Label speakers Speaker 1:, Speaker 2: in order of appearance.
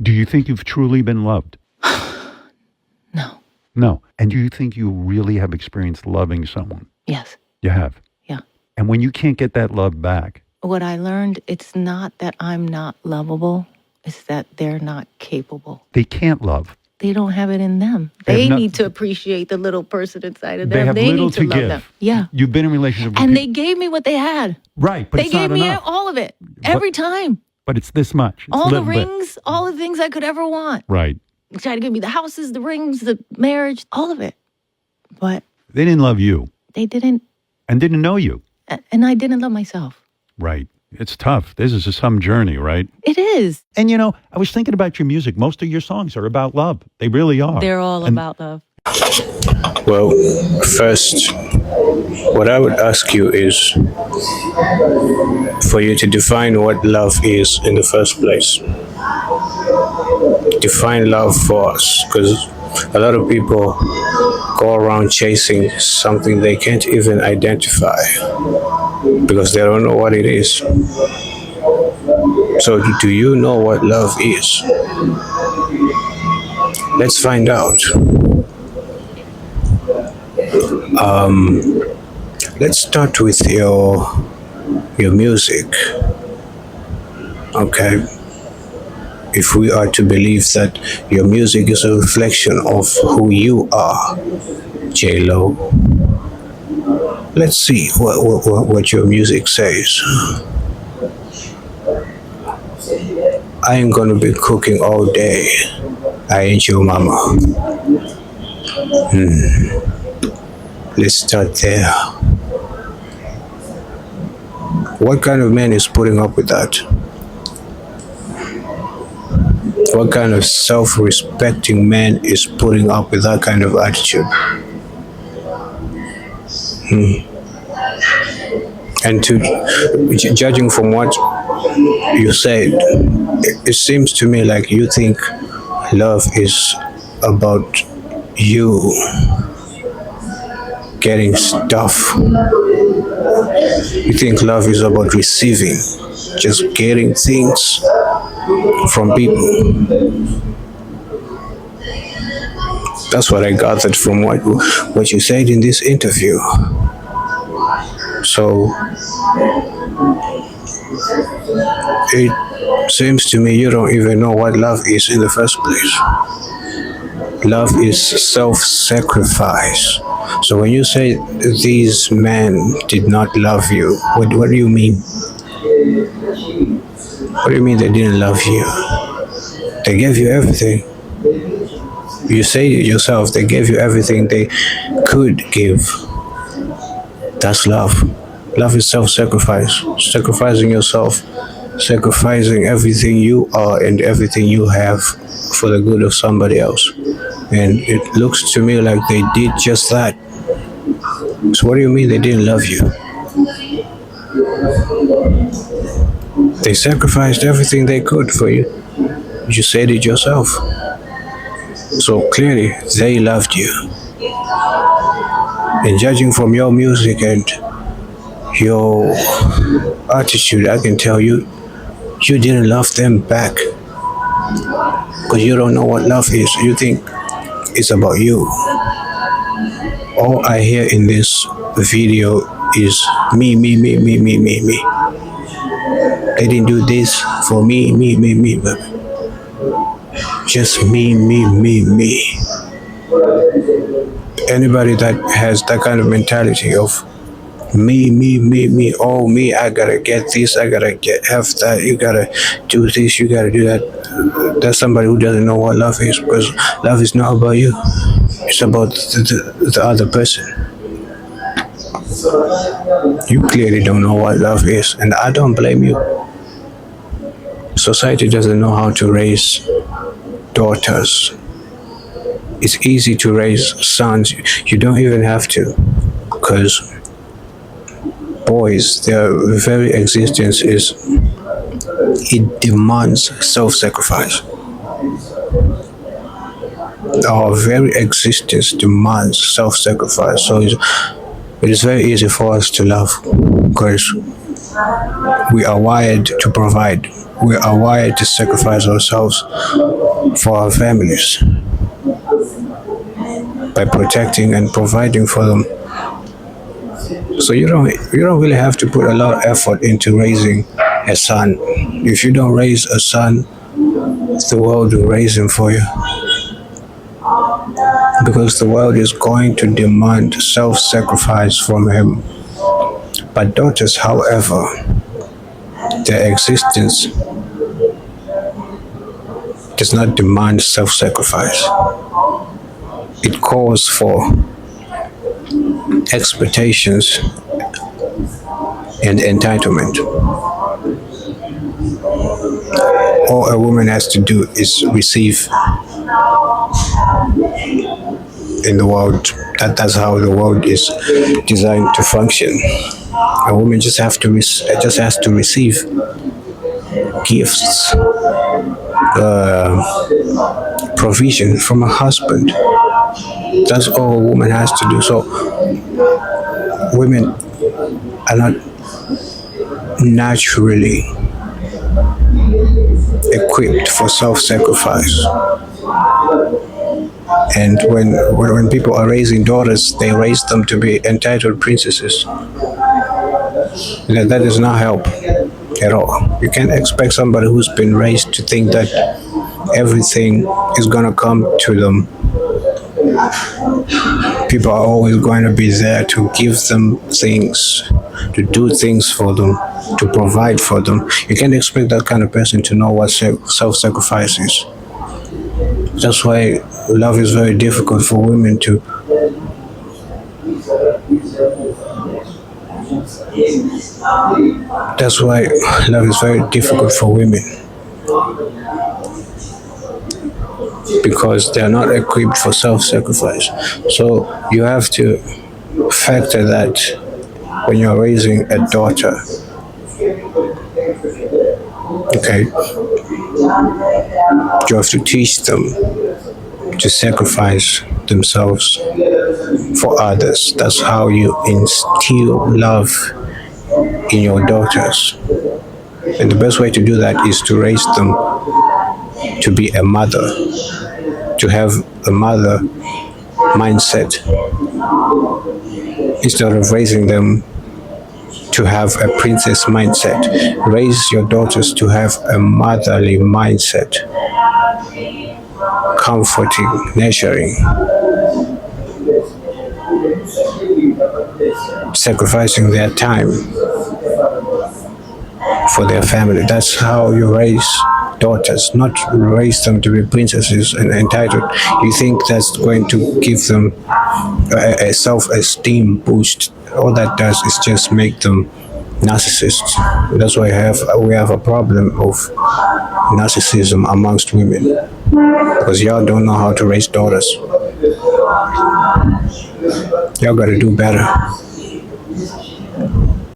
Speaker 1: Do you think you've truly been loved?
Speaker 2: No.
Speaker 1: No. And do you think you really have experienced loving someone?
Speaker 2: Yes.
Speaker 1: You have.
Speaker 2: Yeah.
Speaker 1: And when you can't get that love back,
Speaker 2: What I learned, it's not that I'm not lovable, it's that they're not capable.
Speaker 1: they can't love.
Speaker 2: They don't have it in them.
Speaker 1: They
Speaker 2: They
Speaker 1: have
Speaker 2: need to appreciate the little person inside of
Speaker 1: They
Speaker 2: them.
Speaker 1: have
Speaker 2: They
Speaker 1: little
Speaker 2: need to
Speaker 1: to
Speaker 2: love
Speaker 1: give.
Speaker 2: them. Yeah.
Speaker 1: You've been in relationships with
Speaker 2: And
Speaker 1: people.
Speaker 2: they gave me what they had.
Speaker 1: Right, but
Speaker 2: They
Speaker 1: it's not
Speaker 2: gave me
Speaker 1: enough.
Speaker 2: all of it. Every time.
Speaker 1: But it's this much. It's
Speaker 2: All
Speaker 1: a
Speaker 2: the
Speaker 1: little bit.
Speaker 2: rings, all the things I could ever want.
Speaker 1: Right.
Speaker 2: They tried to give me the houses, the rings, the marriage, all of it. But
Speaker 1: They didn't love you
Speaker 2: they didn't,
Speaker 1: and didn't know you.
Speaker 2: and I didn't love myself.
Speaker 1: Right. It's tough. This is some journey, right?
Speaker 2: It is.
Speaker 1: And I was thinking about your music. Most of your songs are about love. They really are.
Speaker 2: They're all about love.
Speaker 3: Well, first, what I would ask you is for you to define what love is in the first place. Define love for us, because a lot of people go around chasing something they can't even identify because they don't know what it is. So, do you know what love is? Let's find out. Let's start with your music. Okay. If we are to believe that your music is a reflection of who you are, J-Lo, let's see what your music says. I ain't gonna be cooking all day. I ain't your mama. Let's start there. What kind of man is putting up with that? What kind of self-respecting man is putting up with that kind of attitude? And judging from what you said, it seems to me like you think love is about you getting stuff. You think love is about receiving, just getting things from people. That's what I gathered from what you said in this interview. So it seems to me you don't even know what love is in the first place. Love is self-sacrifice. So when you say these men did not love you, what do you mean? What do you mean they didn't love you? They gave you everything. You say it yourself, they gave you everything they could give. That's love. Love is self-sacrifice. Sacrificing yourself, sacrificing everything you are and everything you have for the good of somebody else. And it looks to me like they did just that. So what do you mean they didn't love you? They sacrificed everything they could for you. You said it yourself. So clearly, they loved you. And judging from your music and your attitude, I can tell you didn't love them back. Because you don't know what love is. You think it's about you. All I hear in this video is me. They didn't do this for me, but just me. Anybody that has that kind of mentality of me, oh me, I gotta get this, I gotta have that, you gotta do this, you gotta do that. That's somebody who doesn't know what love is, because love is not about you. It's about the other person. You clearly don't know what love is, and I don't blame you. Society doesn't know how to raise daughters. It's easy to raise sons. You don't even have to, because boys, their very existence it demands self-sacrifice. Our very existence demands self-sacrifice. So it is very easy for us to love, because We are wired to provide. We are wired to sacrifice ourselves for our families by protecting and providing for them. So you don't really have to put a lot of effort into raising a son. If you don't raise a son, the world will raise him for you. Because the world is going to demand self-sacrifice from him. But daughters, however, their existence does not demand self-sacrifice. It calls for expectations and entitlement. All a woman has to do is receive in the world. That's how the world is designed to function. A woman just has to receive gifts, provision from a husband. That's all a woman has to do. So women are not naturally equipped for self-sacrifice. And when people are raising daughters, they raise them to be entitled princesses. That does not help at all. You can't expect somebody who's been raised to think that everything is going to come to them. People are always going to be there to give them things, to do things for them, to provide for them. You can't expect that kind of person to know what self-sacrifice is. That's why love is very difficult for women to That's why love is very difficult for women, because they're not equipped for self-sacrifice. So you have to factor that when you're raising a daughter. Okay, you have to teach them to sacrifice themselves for others. That's how you instill love in your daughters. And the best way to do that is to raise them to be a mother, to have a mother mindset, instead of raising them to have a princess mindset. Raise your daughters to have a motherly mindset, comforting, nurturing, sacrificing their time for their family. That's how you raise daughters, not raise them to be princesses and entitled. You think that's going to give them a self-esteem boost? All that does is just make them narcissists. That's why we have a problem of narcissism amongst women, because y'all don't know how to raise daughters. Y'all gotta do better.